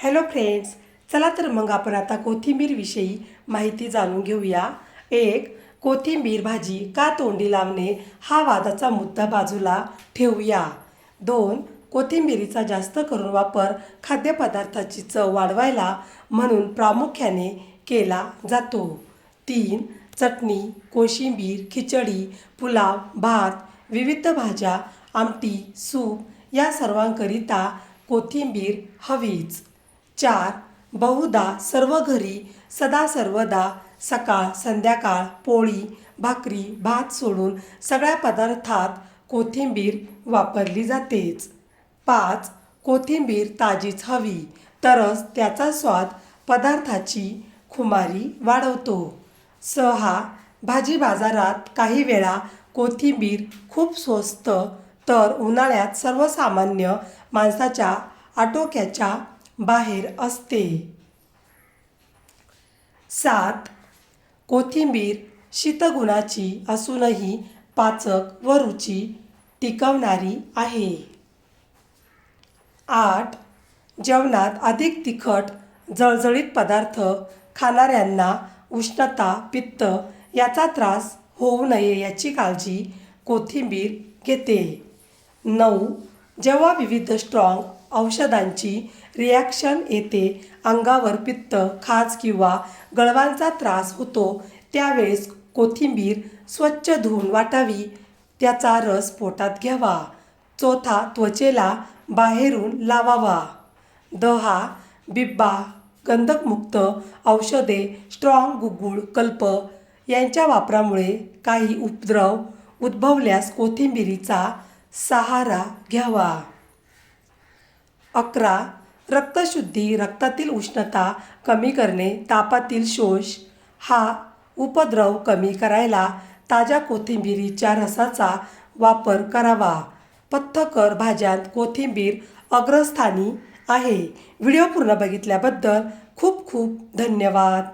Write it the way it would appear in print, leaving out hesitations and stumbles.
Hello friends, चला तर मग आपण आता कोथिंबीरविषयी माहिती जाणून घेऊया. एक, कोथिंबीर भाजी का तोंडी लावणे हा वादाचा मुद्दा बाजूला ठेवूया. दोन, कोथिंबीरीचा जास्त करून वापर खाद्यपदार्थाची चव वाढवायला म्हणून प्रामुख्याने केला जातो. तीन, चटणी, कोशिंबीर, खिचडी, पुलाव, भात, विविध भाज्या, आमटी, सूप या सर्वांकरिता कोथिंबीर हवीच. चार, बहुधा सर्व घरी सदा सर्वदा सकाळ संध्याकाळ पोळी भाकरी भात सोडून सगळ्या पदार्थात कोथिंबीर वापरली जातेच. पाच, कोथिंबीर ताजीच हवी तरच त्याचा स्वाद पदार्थाची खुमारी वाढवतो. सहा, भाजी बाजारात काही वेळा कोथिंबीर खूप स्वस्त तर उन्हाळ्यात सर्वसामान्य माणसाच्या आटोक्याच्या बाहेर असते. सात, कोथिंबीर शीतगुणाची असूनही पाचक व रुची टिकवणारी आहे. आठ, जेवणात अधिक तिखट जळजळीत पदार्थ खाणाऱ्यांना उष्णता पित्त याचा त्रास होऊ नये याची काळजी कोथिंबीर घेते. नऊ, जेव्हा विविध स्ट्रॉंग औषधांची रिॲक्शन येते, अंगावर पित्त खाज किंवा गळवांचा त्रास होतो, त्यावेळेस कोथिंबीर स्वच्छ धुवून वाटावी, त्याचा रस पोटात घ्यावा. चौथा, त्वचेला बाहेरून लावावा. 10, बिब्बा गंधकमुक्त औषधे स्ट्रॉंग गुगुळ कल्प यांच्या वापरामुळे काही उपद्रव उद्भवल्यास कोथिंबीरीचा सहारा घ्यावा. 11, रक्तशुद्धी रक्तातील उष्णता कमी करणे तापातील शोष हा उपद्रव कमी करायला ताज्या कोथिंबीरीच्या रसाचा वापर करावा. पथ्यकर भाज्यांत कोथिंबीर अग्रस्थानी आहे. व्हिडिओ पूर्ण बघितल्याबद्दल खूप खूप धन्यवाद.